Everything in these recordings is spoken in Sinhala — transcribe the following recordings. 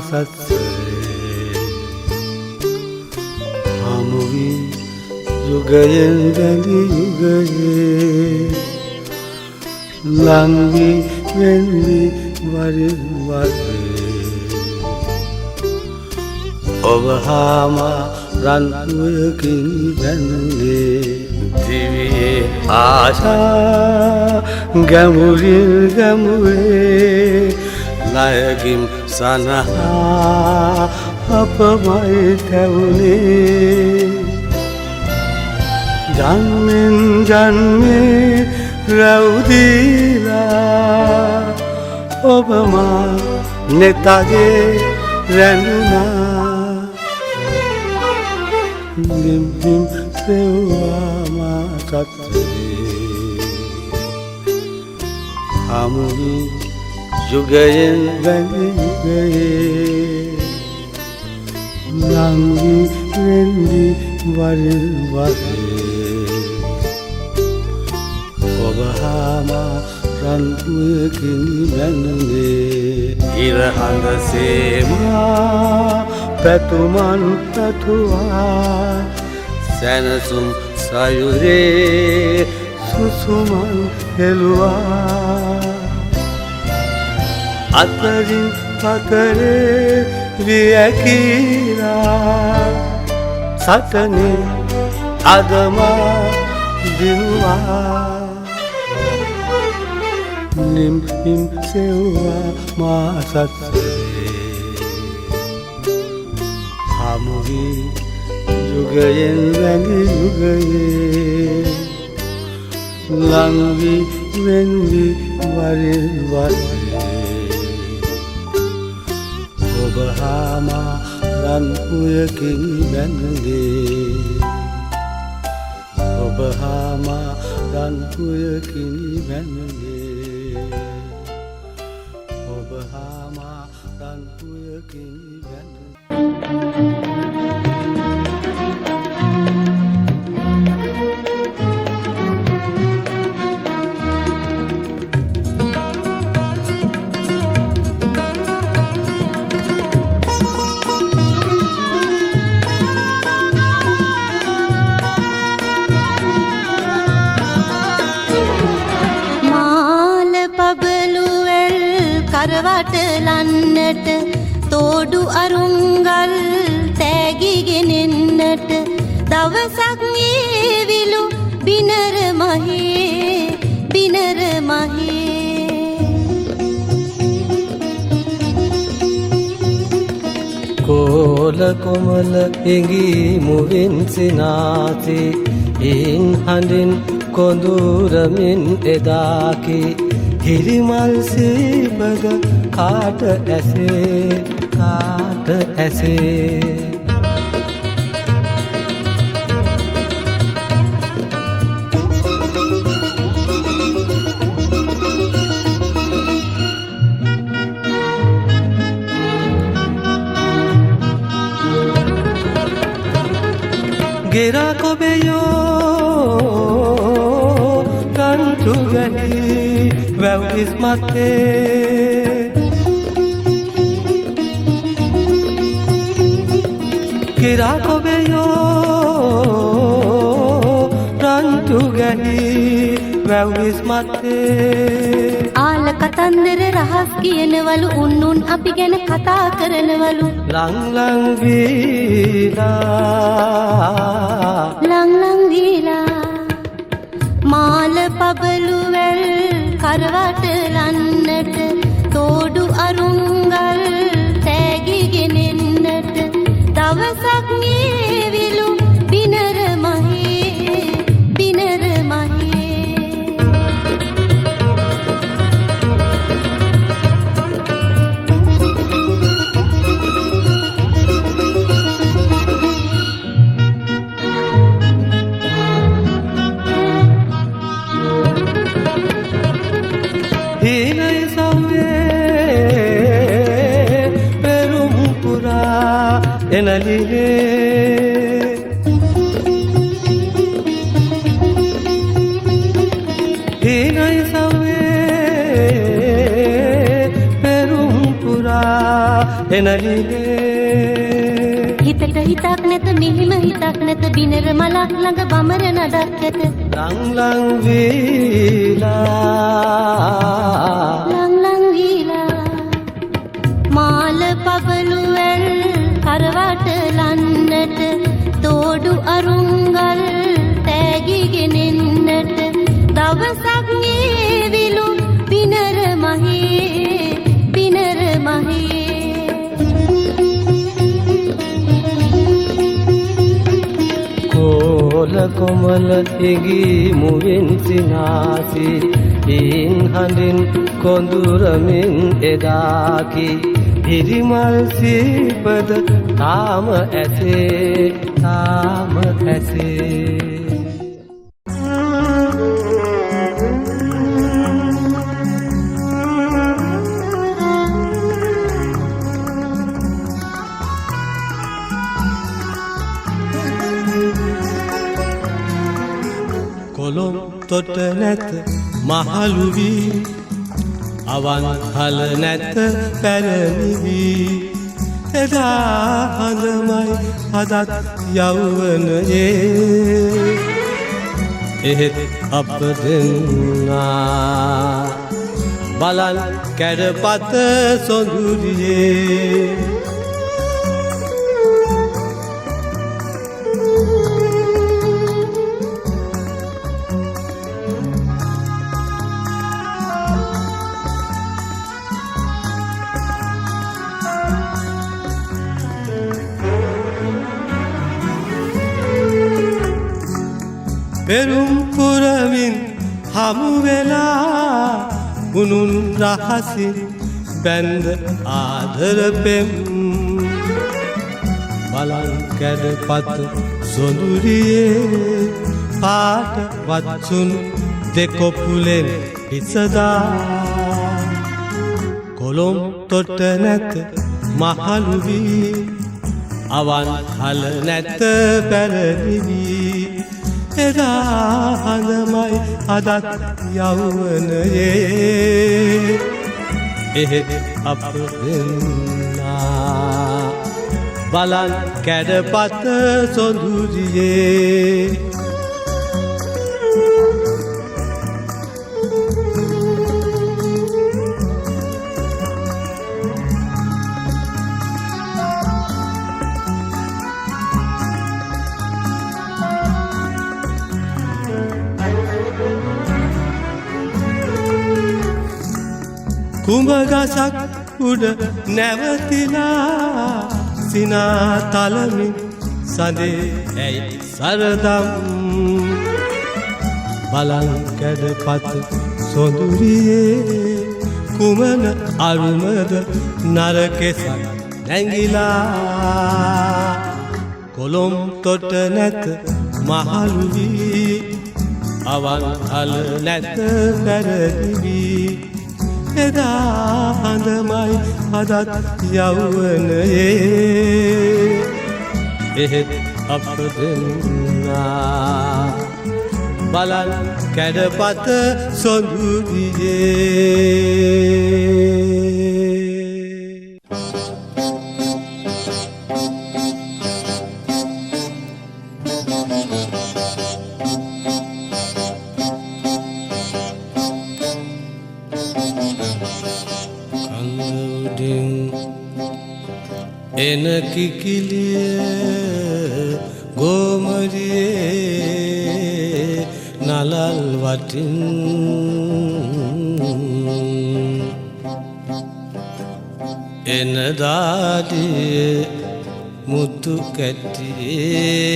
සත්සරේ හමුවි යුගයෙන් වැඳි යුගයේ ලංවි වෙන්වි වරින් වරේ ඔබ හාම රන්වයකින් බැඳේ දිවියේ ආශා ගැමුරින් ගැමුවේ නායකින් සනහා අපමයි තැවුනේ ජන්මෙන් ජන්මේ රැවුදීලා ඔබමා නෙතගේ රැඳුනා නිම්හිම් සෙව්වා මා සත්සරේ හමුවි යුගයෙන් වැඳි යුගයේ ලංවි වෙන්වි වරින් වරේ ඔබ හාම රන්වයකින් බැඳුනේ ඉරහඳ සේමා පැතුමන් පැතුවා සැනසුම් සයුරේ සුසුමන් හෙළුවා අතරින් පතරේ වියකීලා සටනේ අදමා දිනුවා නිම්හිම් සෙව්වා මා සත්සරේ හමුවි යුගයෙන් වැඳි යුගයේ ලංවි වෙන්වි වරින් වරේ ඔබ හාම රන්වයකින් බැඳේ ඔබ හාම රන්වයකින් බැඳේ ඔබ හාම රන්වයකින් බැඳේ කරවටලන්නට තෝඩු අරුංගල් තෑගිගෙනෙන්නට දවසක් ඒවිලු බිනර මහේ කෝල කොමල ඉඟී මුවින් සිනාති ඉන් හඬින් කොඳුරමින් එදාකි හිරිමල් සීබග කාට ඇසේ ගෙරා කොබෙයෝ රන්තු වැහි වැව් ඉස්මත්තේ ගෙරා කොබෙයෝ රන්තු ගැහි වැව් ඉස්මත්තේ ආල කතන්දර රහස් කියනවලු උන්නුන් අපි ගැන කතා කරනවලු ලං වීලා මාල පබලු වැල් කරවටලන්නට තෝඩු අරුංගල් තෑගිගෙනෙන්නට දවසක් ඒවිලු බිනර මහේ හීනයි සව්වේ පෙරුම් පුරා එනලිනේ හීනයි සව්වේ පෙරුම් පුරා එනලිනේ හිතට හිතක් නැත මෙහිම හිතක් නැත බිනර මලක් ළඟ බමර නඩක් ඇත ලං වීලා ලං වීලා මාල පබළු වැල් කරවට ලන්නට තෝඩු අරුංගල් තෑගිගෙනෙන්නට දවසක් ඒවිලු පිනර මහේ කෝල කොමල ඉගී මුවින් සිනාසි ඉන් හඳින් කොඳුරමින් එදාකි හිරිමල් සීපද තාම ඇසේ කොළොම් තොට නැත මහලු වී අවන් හල නැත පැරණි වී එදා හඳමයි අදත් යෞවනයේ එහෙත් අප දෙන්නා බලන් කැඩපත සොඳුරියේ පෙරුම් පුරමින් හමු වෙලා උනුන් රහසින් බැන්ද ආදර පෙම් බලන් කැඩපත සොඳුරියේ පාට වත්සුන් දෙකොපුලෙන් පිසදා කොළොම් තොට නැත මහලු වී අවන් හල නැත පැරණි වී එදා හඳමයි අදත් යෞවනයේ එහෙත් අප දෙන්නා බලන් කැඩපත සොඳුරියේ කුඹ ගසක් උඩ නැවතිලා සිනා තලමින් සඳේ ඇයි සරදම් බලන් කැඩපත සොඳුරියේ කුමන අරුමද නරකෙසක් නැංගිලා කොළොම් තොට නැත මහලු වී අවන් හල නැත පැරණි වී එදා හඳමයි අදත් යෞවනයේ එහෙත් අප දෙන්නා බලන් කැඩපත සොඳුරියේ එන කිකිලිය ගෝමරියේ නලල් වටින් එන දාඩියේ මුතු කැටියේ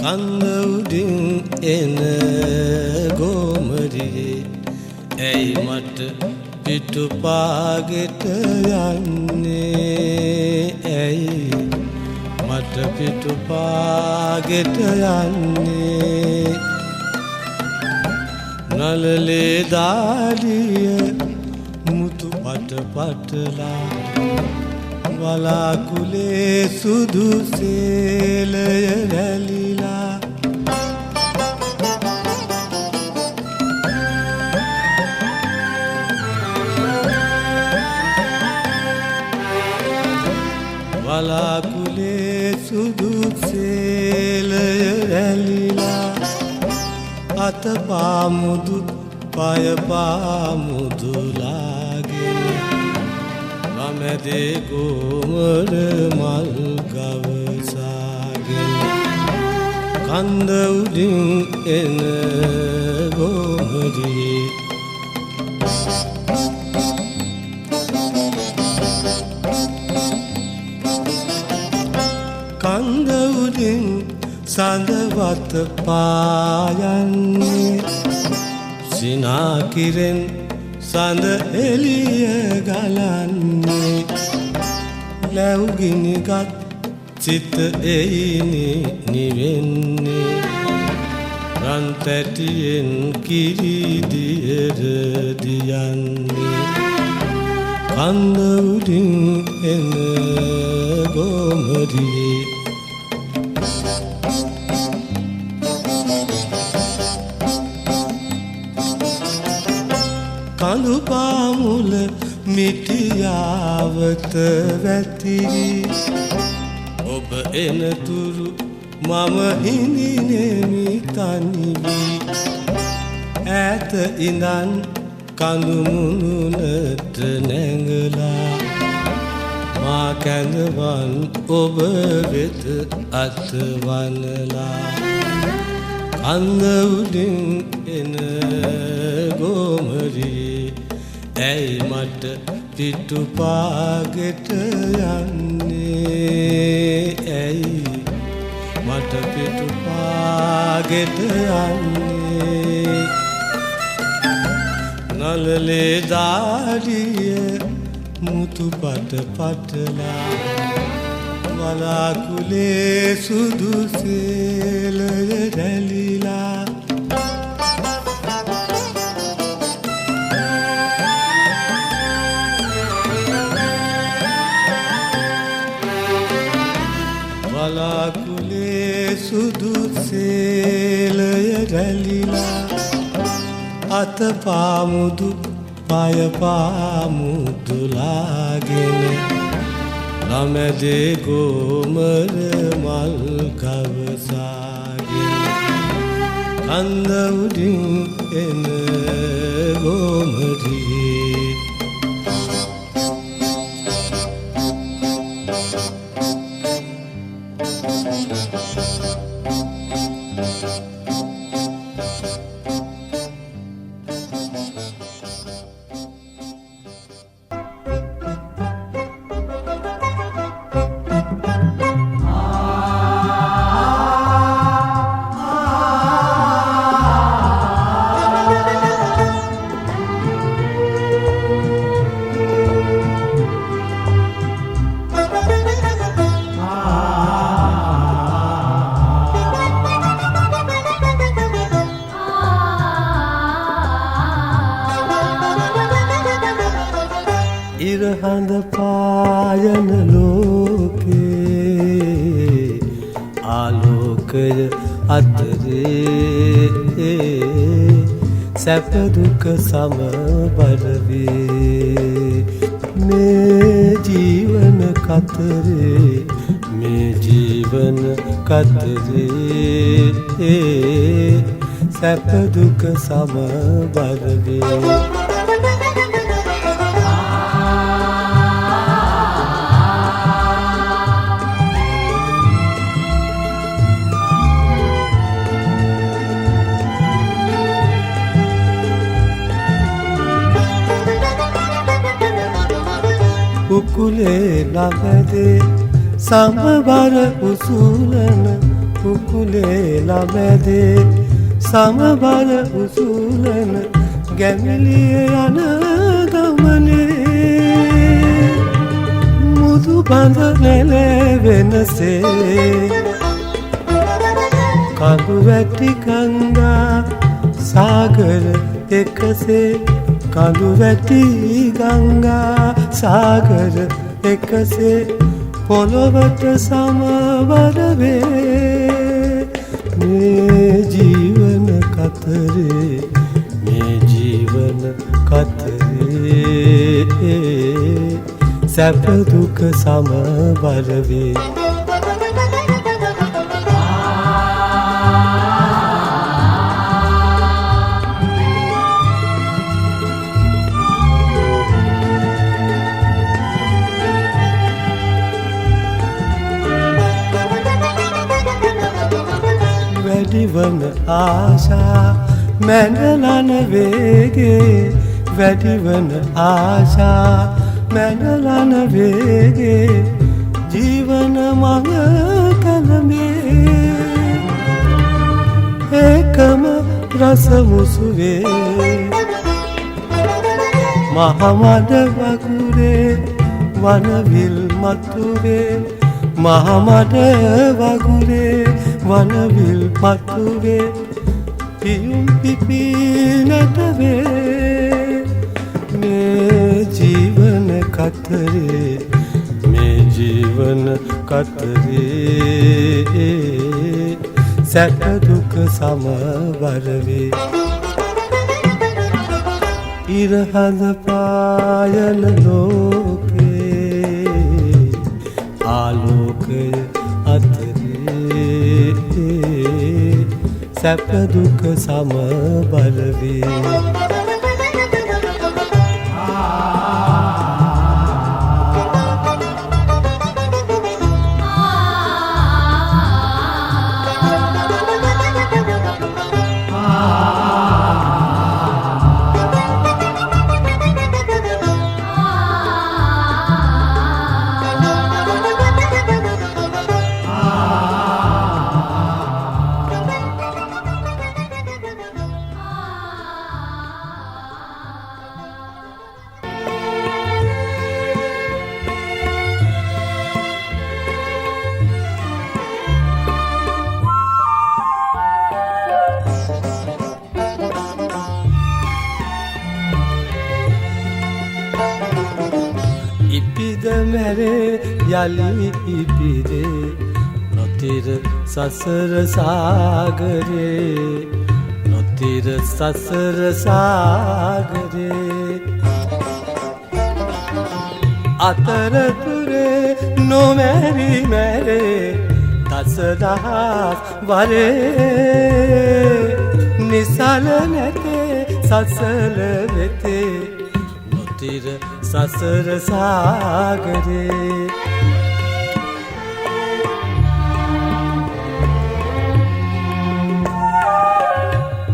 කන්ද උඩින් එන ගෝමරියේ ඇයි මට පිටුපාගෙට යන්නේ ඇයි මට පිටුපාගෙට යන්නේ නලලේ දාඩිය මුතු පට පටලා වලාකුලේ සුදු සේලය රැලිලා වලාකුලේ සුදු සේලය රැලිලා අත පාමුදු පය පාමුදුලාගෙන මමැදේ ගෝමර මල් ගවසාගෙන කන්ද උඩින් එන ගෝමරී කන්ද උඩින් සඳවත පායන්නේ සිනාකිරෙන් සඳ එළිය ගලන්නේ ලැව්ගිනිගත් සිත එයිනි නිවෙන්නේ රන්තැටියෙන් කිරිදියර දියන්නේ කන්ද උඩින් එන ගෝමරී කඳු පාමුල මිටියාවත වැතිරි ඔබ එනතුරු මම හිඳිනෙමි තනිවී ඈත ඉඳන් කඳු මුනුනට නැංගලා මා කැඳවන් ඔබ වෙත අතවනලා කන්ද උඩින් එන ගෝමරී ඇයි මට පිටුපාගෙට යන්නේ ඇයි මට පිටුපාගෙට යන්නේ නලලේ දාඩිය මුතු පට පටලා වලාකුලේ සුදු සේලය රැලිලා වලාකුලේ සුදු සේලය රැලිලා අත පාමුදු පය පාමුදුලාගෙන ළමැදේ ගෝමර මල් ගවසාගෙන කන්ද උඩින් එන ගෝමරී ඉරහඳ පායන ලෝකේ ආලෝකය අතරේ සැප දුක සමබර වේ මේ ජීවන කතරේ මේ ජීවන කතරේ සැප දුක සමබර වේ උකුලේ ළමැදේ සමබර උසුලන උකුලේ ළමැදේ සමබර උසුලන ගැමිලිය යන ගමනේ මුදු බඳ නැලවෙනසේ කඳු වැටි ගංගා සාගර එකසේ කඳු වැටි ගංගා සාගර එකසේ පොළොවට සමවර වේ මේ ජීවන කතරේ මේ ජීවන කතරේ සැප දුක සමබර වේ. වැඩිවන ආශා මැනලන වේගේ වැඩිවන ආශා මැනලන වේගේ ජීවන මඟ කලමේ ඒකම රස මුසුවේ මහමඩ වගුරේ වනවිල් මතුවේ මහමඩ වගුරේ වනවිල් මතුවේ පියුම් පිපිනට වේ මේ ජීවන කතරේ මේ ජීවන කතරේ සැප දුක සමවර වේ. ඉරහඳ පායන ලෝකේ ආලෝකය අතරේ සැප දුක සමබර වේ. ඉපිද මැරේ යලි ඉපිදේ නොතිර සසර සාගරේ නොතිර සසර සාගරේ අතරතුරේ නොමැරි මැරේ දසදහස් වරේ නිසල නැතේ සසල වෙතේ නොතිර සසර සාගරේ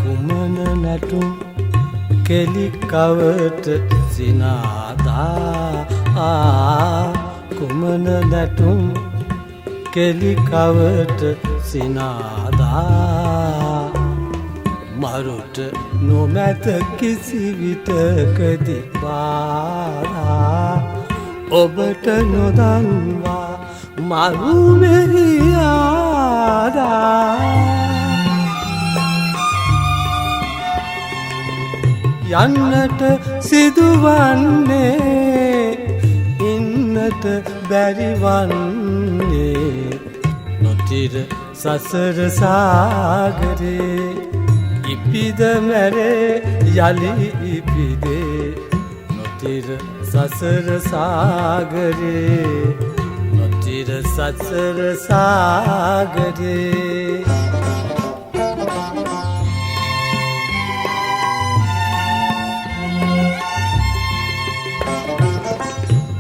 කුමන නැටුම් කෙලිකවට සිනාදා කුමන නැටුම් කෙලිකවට සිනාදා මරුට නොමැත කිසි විටකදී පාරා ඔබට නොදන්වා මරු මෙහි ආදා යන්නට සිදුවන්නේ ඉන්නට බැරිවන්නේ නොතිර සසර සාගරේ ඉපිද මැරේ යලි ඉපිදේ නොතිර සසර සාගරේ නොතිර සසර සාගරේ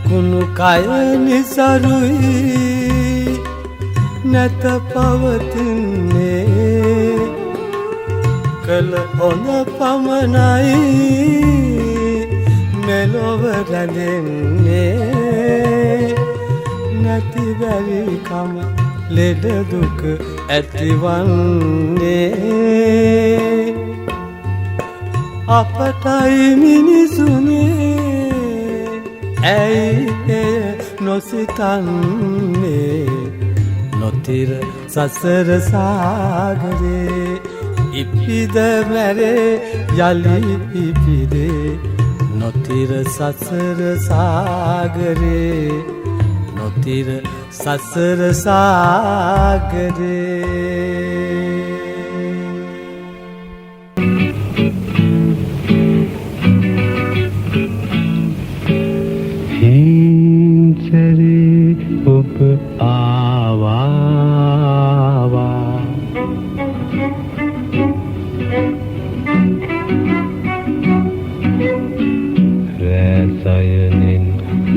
කුණු කය නිසරුයි නැත පවතින්නේ කළ හොඳ පමණයි මෙලොව රැඳෙන්නේ නැති බැරිකම ලෙඩ දුක ඇතිවන්නේ අපටයි මිනිසුනේ ඇයි එය නොසිතන්නේ නොතිර සසර සාගරේ ඉපිද මැරේ යලි ඉපිදේ නොතිර සසර සාගරේ නොතිර සසර සාගරේ සයනෙන්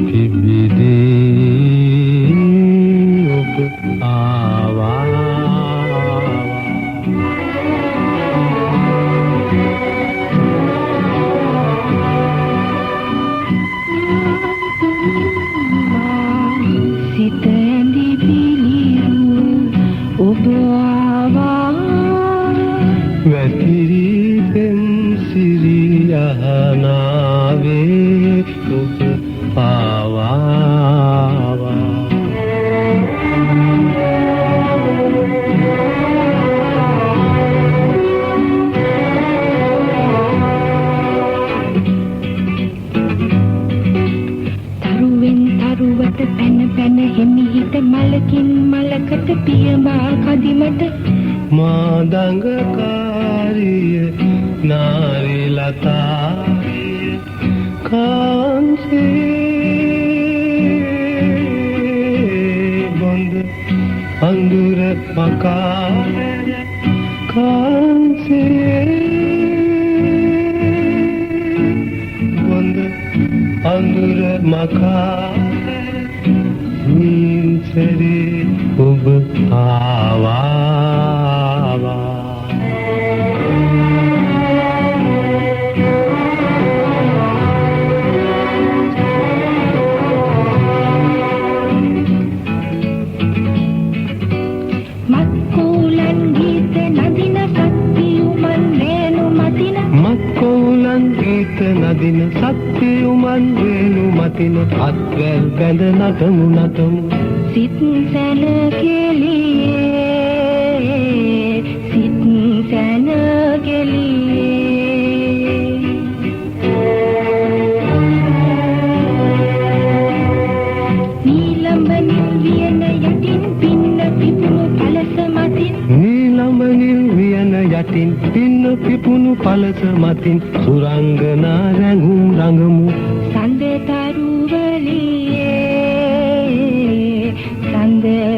පිබිදී ඔබ ආවා සිත ඇඳි පිළිරු ඔබ ආවා වැතිරි පෙම් සිරියනාවේ ඔබ ආවා තරුවට පැන පැන හිමිහිට මලකින් මලකට පියඹා කදිමට මා දඟකාරිය නාරි ලතාරිය කාන්සේ බොඳ අඳුර මකාර කාන්සේ බොඳ අඳුර මකාර නින්සරේ ඔබ ආවා මත්කෝලන් ගීත නදින සත්‍යුමන් වේනු මතින මත්කෝලන් ගීත නදින සත්‍යුමන් වේනු මතින අත්වැල් බැඳ නටමු නටමු සිත් සැනකෙලියේ සිත් සැනකෙලියේ නීලම්බනින් වියන යටින් පින්න පිපුණු පලස මතින් නීලම්බනින් වියන යටින් පින්න පිපුණු පලස මතින් සුරංගනා රැඟුම් රඟමු සඳතරුවලියේ සඳතරුවලියේ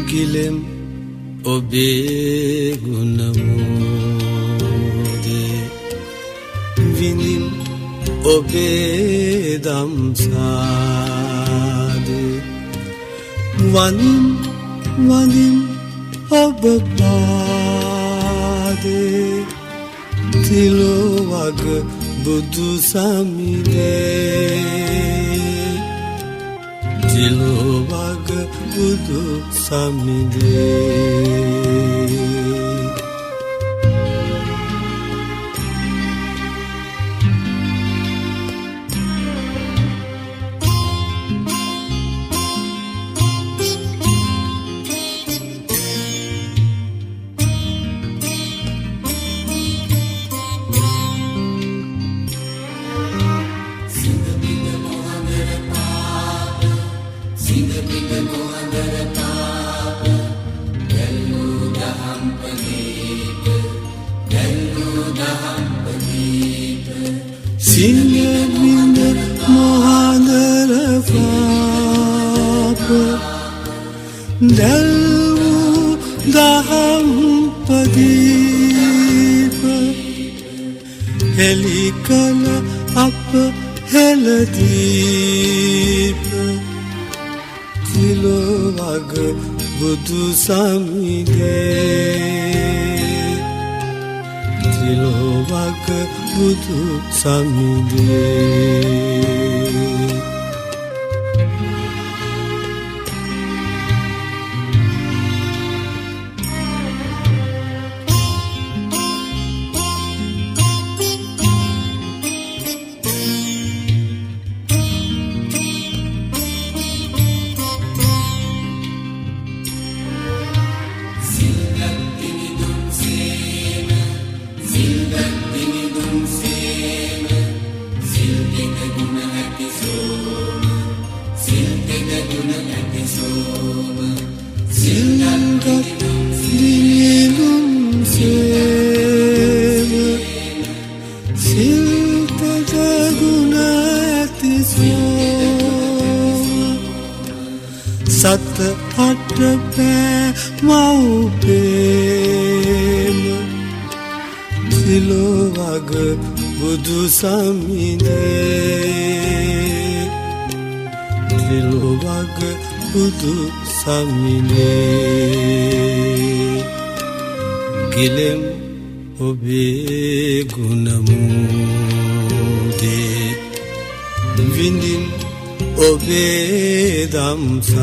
ගිලෙම් ඔබේ ගුණමෝදේ විනිම් ඔබේ දම්සාදේ වනිම් වනිම් ඔබ පාදේ තිලෝ වග බුදු සමිදේ තිලෝ වග බුදු සමිදේ සිංහබිඳ මොහදර පාප දැල්වූ දහම් පදීප හෙළි කළ අප හෙළදීප තිලෝ වග බුදු සමිදේ තිලෝ වග බුදු සමිදේ සැපකත් දිනුම් සේව සිල්පද ගුණ ඇති සෝම සත අට පෑ මව්පේම සිලෝවග බුදු සමිනේ සිලෝවග බුදු සමිනේ ගිලෙම් ඔබේ ගුණමුදේ විඳින් ඔබේ දම්සාදේ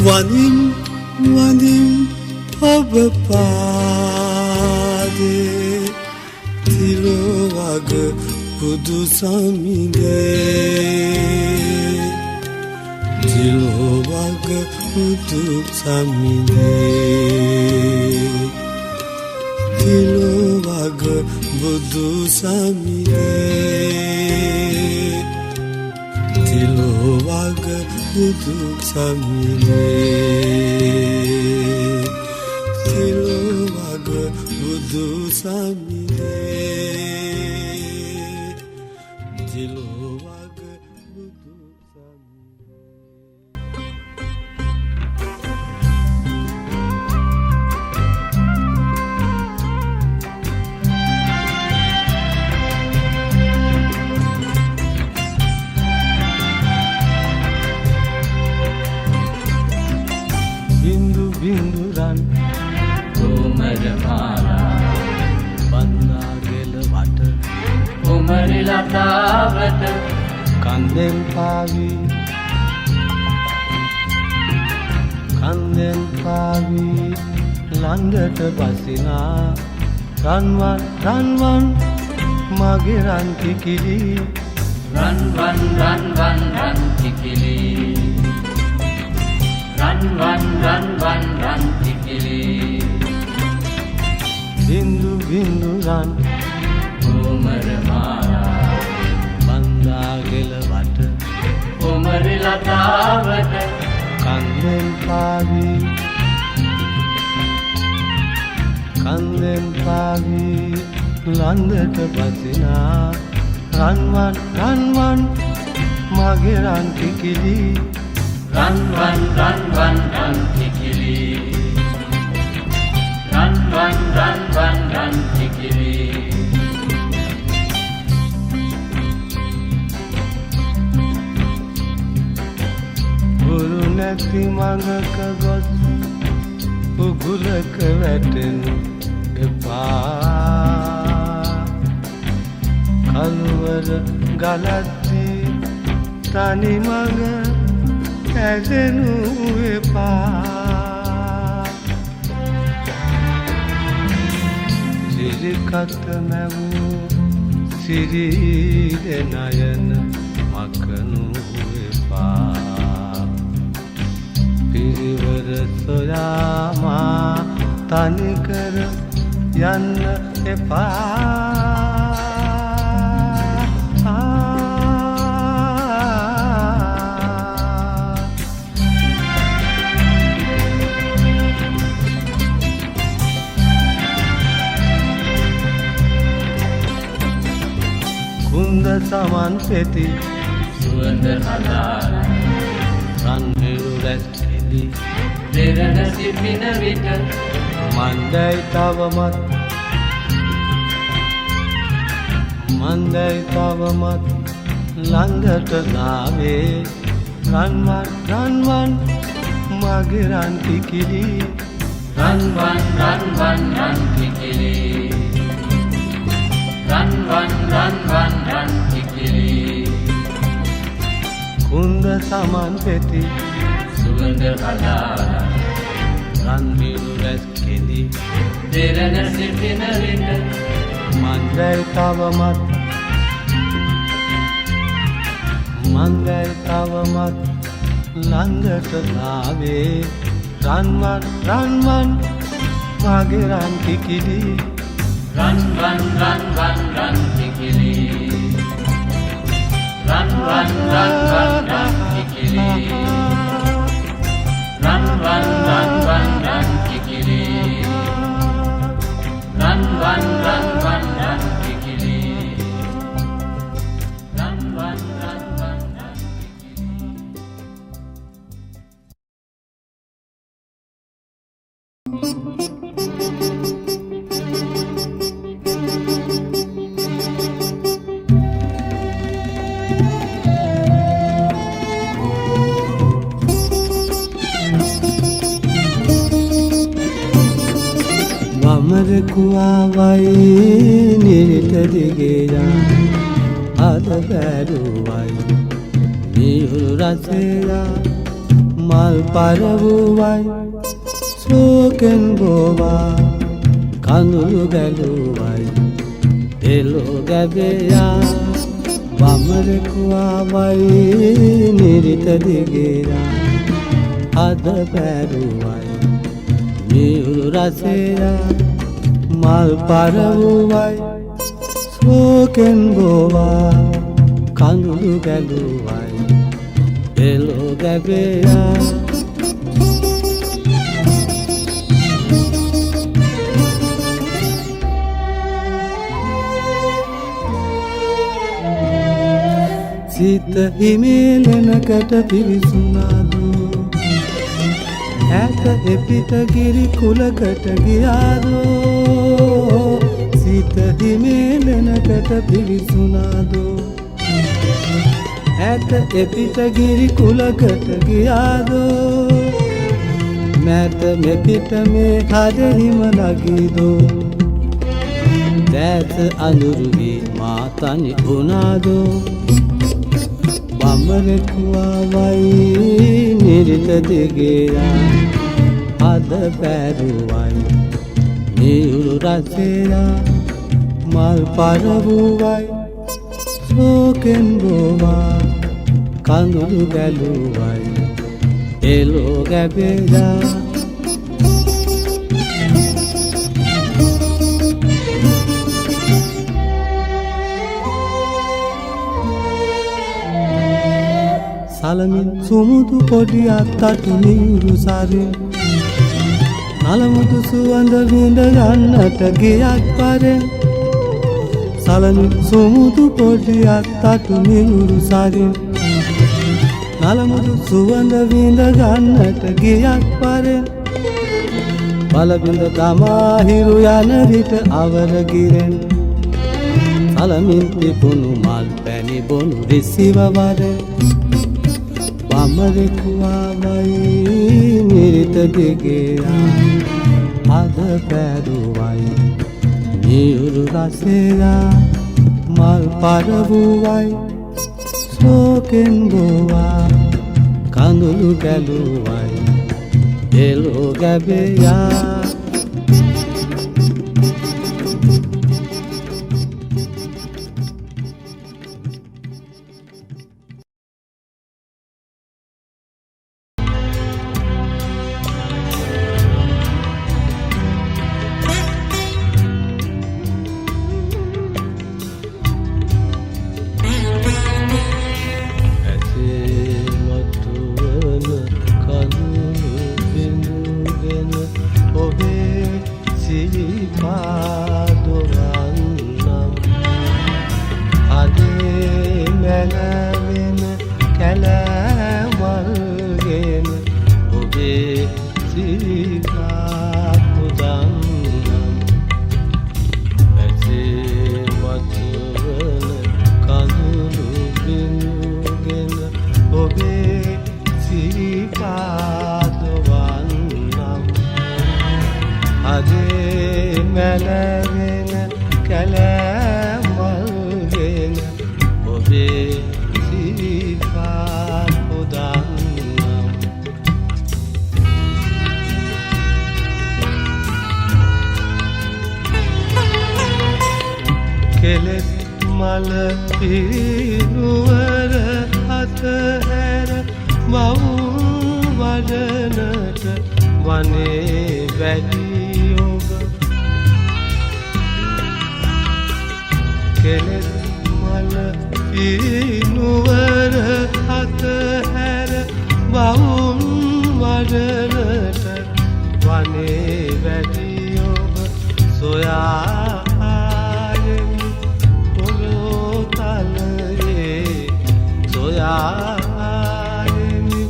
වදින් වදින් ඔබ පාදේ තිලෝවග බුදු සමිනේ තිලෝවග බුදු සමිනේ තිලෝවග බුදු සමිනේ තිලෝවග බුදු සමිනේ තිලෝවග බුදු සමිනේ තිලෝවග බුදු බින්දු බින්දුරන් කුමරමාලා බන්දාගෙල වට කුමරි ලතාවට කන්දෙන් පාවි ළඟට බසිනා රන්වන් රන්වන් මගේ රන් කිකිලි රන්වන් රන්වන් රන් කිකිලි රන්වන් රන්වන් රන් කිකිලි බින්දු බින්දු රන් කුමරමාලා බන්දාගෙල වට කුමරි ලතාවට කන්දෙන් පාවි ළඟට බසිනා රන්වන් රන්වන් මගේ රන් කිකිලි රන්වන් රන්වන් රන් කිකිලි රන්වන් රන්වන් රන් කිකිලි ගුරු නැති මඟක ගොස් උගුලක වැටෙනු එපා කළුවර ගලද්දී තනි මඟ ඇදෙනු එපා සිරිකත මැවූ සිරිදෙනයන මකනු එපා පිරිවර සොයාමා තනිකර යන්න එපා කුන්ද සමන් පෙති සුවඳ හදාරන රන්හිරු රැස් කෙලි දෙරණ සිටින විට මන්දයි තවමත් ළඟට නාවේ රන්වන් රන්වන් මගේ රන් කිකිලි රන්වන් රන්වන් රන් කිකිලි රන්වන් රන්වන් රන් කිකිලි කුන්ද සමන් පෙති සුවඳ හදාරන රන්හිරු රැස් කෙලි දෙරණ සිටින විට මන්දයි තවමත් ළඟට නාවේ රන්වන් රන්වන් මගේ රන් කිකිලි රන්වන් රන්වන් රන් කිකිලි රන්වන් රන්වන් රන් කිකිලි වමරකුවාවයි නිරිත දිගේයා අද බැරුවයි මියුරු රසයා මල් පරවුවයි සෝකෙන් බෝවා කඳුළු ගැලුවයි එලෝ ගැබෙයා වමරකුවාවයි නිරිත දිගේයා අද බැරුවයි මියුරු රසයා මල් පරවුවයි සෝකෙන් බෝවා කඳුළු ගැලුවයි එලෝ ගැබෙයා සිත හිමේලනකට පිවිසුනාදු ඇත එපිට ගිරි කුලකට ගියාදෝ සිත හිමේලනකට පිවිසුනාදු ඇත එපිට ගිරි කුලකට ගියාදෝ මැත මෙපිට මේ හදහිම ලගීදෝ දැත අඳුරුවී මා තනි වුණාදෝ වමරකුවාවයි නිරිත දිගේයා අද බැරුවයි මියුරු රසයා මල් පරවුවයි සෝකෙන් බෝවා කඳුළු ගැලුවයි එලෝ ගැබෙයා සලමින් සුමුදු පොඩි අත්තටු නිරු සරේ නලමුදු සුවඳ විඳ ගන්නට ගියක් පරෙන් සලමින් සුමුදු පොඩි අත්තටු නිරු සරේ නලමුදු සුවඳ විඳ ගන්නට ගියක් පරෙන් බලබිඳ තමා හිරු යන විට අවර ගිරෙන් සලමින් තිබුණු මල් පැණි බොනු රිසිව වරෙන් වමරකුවාවයි නිරිත දිගේයා අද බැරුවයි මියුරු රසයා මල් පරවුවයි සෝකෙන් බෝවා කඳුළු ගැලුවයි එලෝ ගැබෙයා කෙලෙස් මල පිරුවර අතහැර මවුල් වඩනට වනේ වැඩි ඔබ කෙලෙස් මල පිරුවර අතහැර මවුල් වඩනට වනේ වැඩි ඔබ සොයා ආයෙමි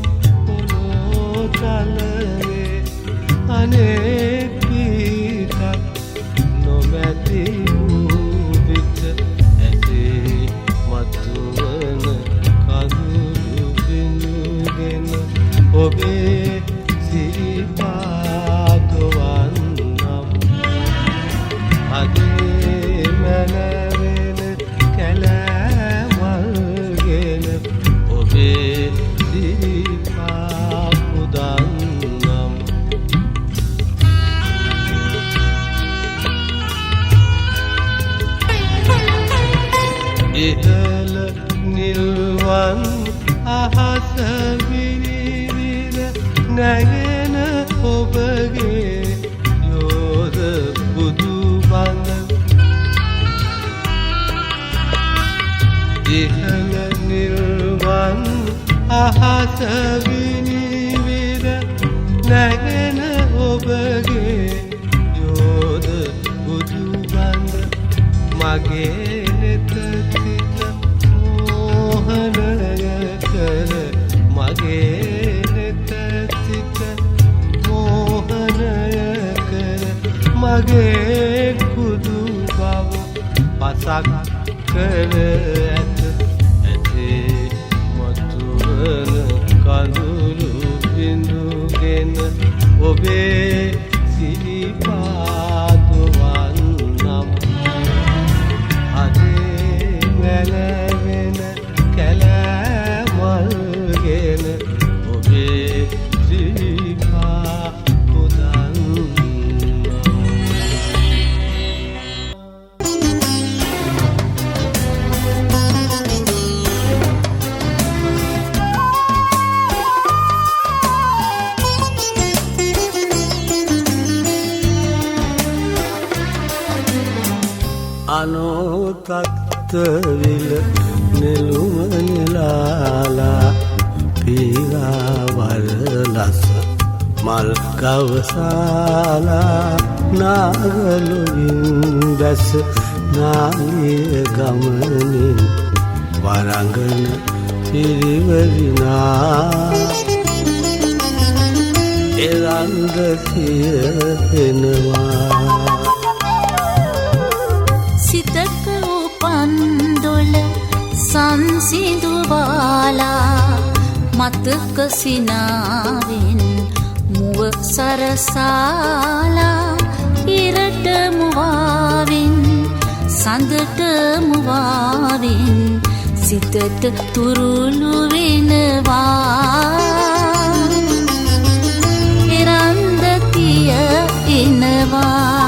පොළොව තලයේ අනෙක් පිටක් නොමැති වූ විට ඇසේ මතුවන කඳුළු බිඳුගෙන ඔබේ සිරිපාද වන්නම් නැගෙන ඔබගේ යෝධ බුදු බඳ ඉහළ නිර්වන් අහස විනිවිද නැගෙන ඔබගේ යෝධ බුදු බඳ මගේ නෙත සිත මෝහනය කර මගේ නෙත සිත මෝහනය කර මගේ කුදු බව පසක් කර ඇත ඇතේ මතුවන කඳුළු බිඳුගෙන ඔබේ සිරිපාදුවන්නම් අදේ වැලවෙන කැලෑමල්ගෙන ඔබේ සිරිපාදුවන්නම් අනෝතත්විල නෙළුම නෙලාලා පීරාවරලස මල් කවසාලා නාගලුවින් දැස නාලිය ගමනින් වරංගන පිරිවරිනා එරන්දතිය එනවා සිතක උපන්දොල සංසිඳුවාලා මතක සිනාවෙන් මුව සරසාලා ඉරට මුවාවෙන් සඳට මුවාවෙන් සිතට තුරුළු වෙනවා එරන්දතිය එනවා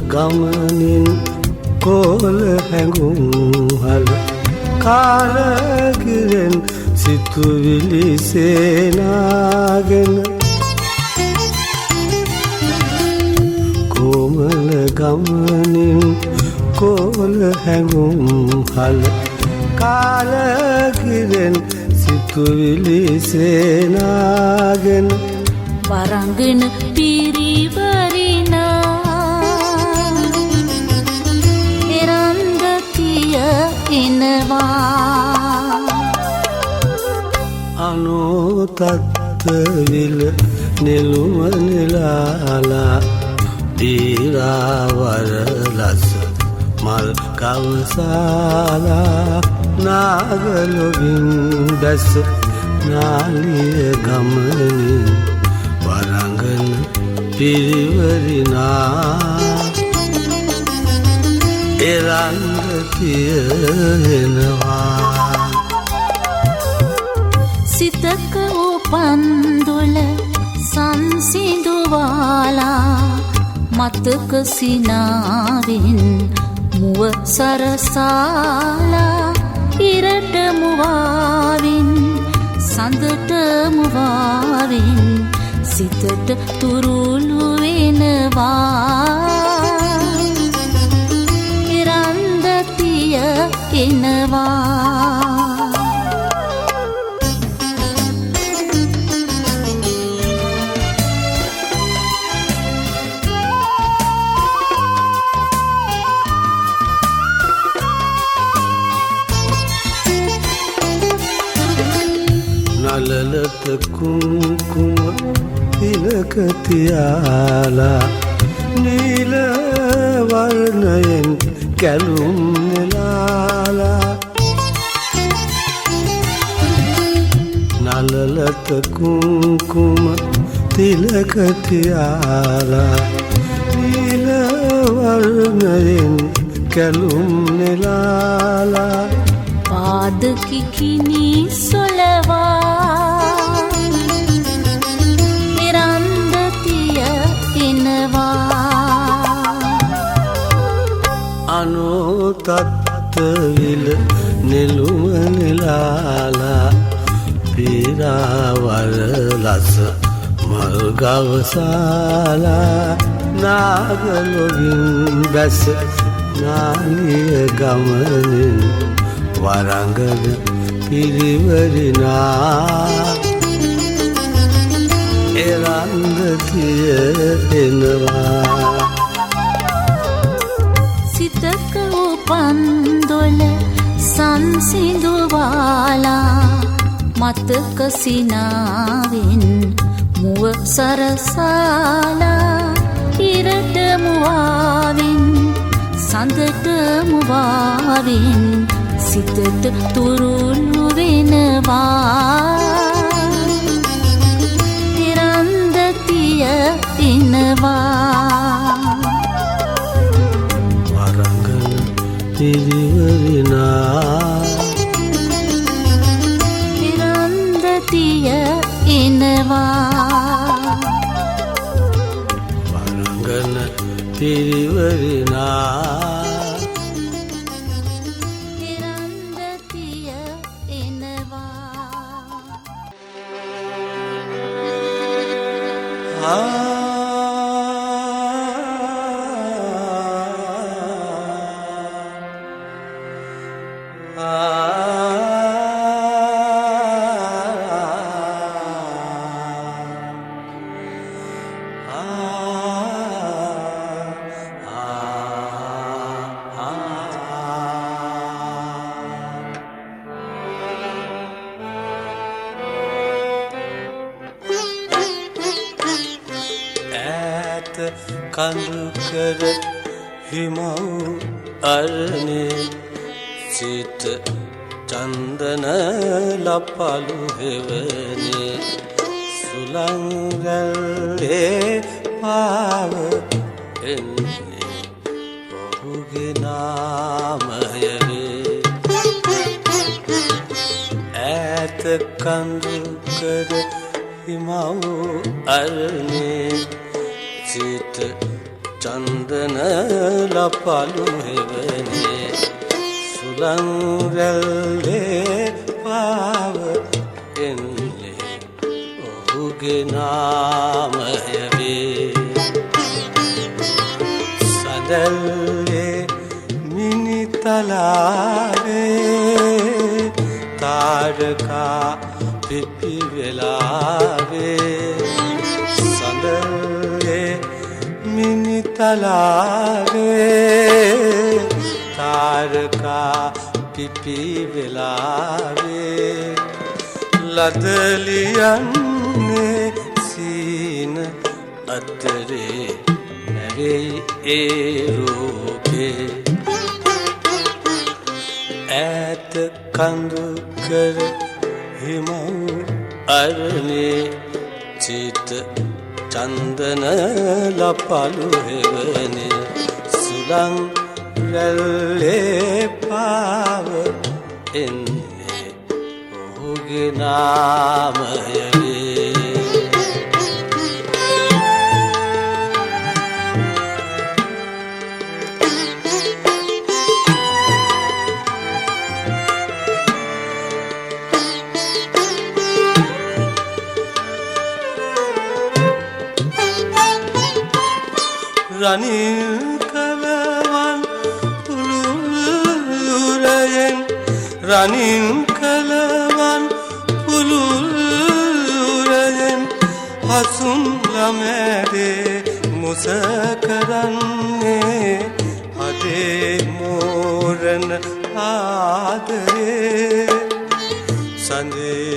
ගමනින් කෝල හැඟුම් හල කාලකිරෙන් සිතුවිලි සේනාගෙන කොමල ගමනින් කෝල හැඟුම් හල කාලකිරෙන් සිතුවිලි සේනාගෙන වරංගන පිරිවරිනා එනවා අනෝතත්විල නෙළුම නෙලාලා පීරාවරලස මල් කවසාලා නාගලොවින් දැස නාලිය ගමනින් වරංගන පිරිවරිනා එරන්දතිය එනවා සිතක උපන්දොල සංසිඳුවාලා මතක සිනාවෙන් මුව සරසාලා ඉරට මුවාවෙන් සඳට මුවාවෙන් සිතට තුරුළු වෙනවා එරන්දතිය එනවා නලලත කුංකුම තිලක තියාලා නීල වර්ණයෙන් කැලුම් නෙලාලා නලලත කුංකුම තිලක තියාලා නීල වර්ණයෙන් කැලුම් නෙලාලා පාද කිකිනි සොල තත්විල නෙළුම නෙලාලා පීරාවර ලස මල් ගවසාලා නාගලොවින් බැස නාලිය ගමනින් වරංගන පිරිවරිනා එරන්දතිය එනවා සිතක උපන්දොල සංසිඳුවාලා මතක සිනාවෙන් මුව සරසාලා ඉරට මුවාවෙන් සඳට මුවාවෙන් සිතට තුරුළු වෙනවා තිරන්දතිය එනවා වරංගන පිරිවරිනා තිරන්දතිය එනවා වරංගන පිරිවරිනා තිරන්දතිය එනවා කඳු කර හිමව් අරනේ සිත චන්දන ලපලු හෙවනේ සුලංගල්ලේ පාව එන්නේ ඔහුගේ නාමය වේ ඈත කඳු කර හිමව් අරනේ සිත චන්දන ලපලු හෙවනේ සුලංගල්ලේ පාව එන්නේ ඔහුගේ නාමය වේ සදල්ලේ මිනිතලාවේ තාරකා පිපි වෙලාවේ සදල්ලේ මිනිතලාවේ තාරකා පිපි වෙලාවේ ලදලියන්නේ සීන අතරේ නැවෙයි ඒ රූපේ ඈත කඳු කර හිමව් අරනේ චිත චන්දන ලපලු හෙවනේ සුලං රැල්ලේ පාව එන්නේ ඔහුගේ නාමය වේ රනිල් කලවන් පුළුල්ලුරයෙන් රනිල් කලවන් පුළුල්ලුරයෙන් හසුන් ළමැදේ මුස කරන්නේ අදේ මෝරණ ආදරේ සඳේ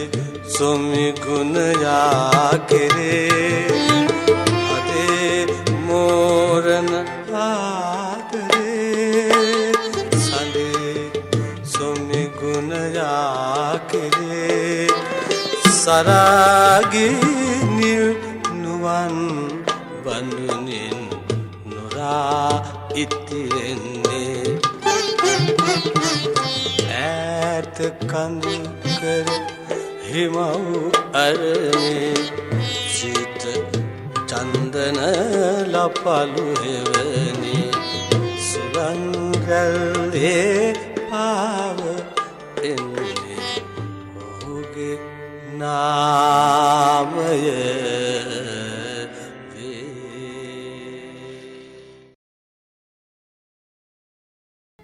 සොමි ගුණයා කෙරේ මෝරණ ආදරේ සඳේ සොමි ගුණයා කෙරේ සරාගී නිල් නුවන් බඳුනින් නොරා ඉතිරෙන්නේ ඈත කඳු කර හිමව් අරනේ සිත චන්දන ලපලු හෙවනේ සුලංග රැල්ලේ පාව එන්නේ ඔහුගේ නාමය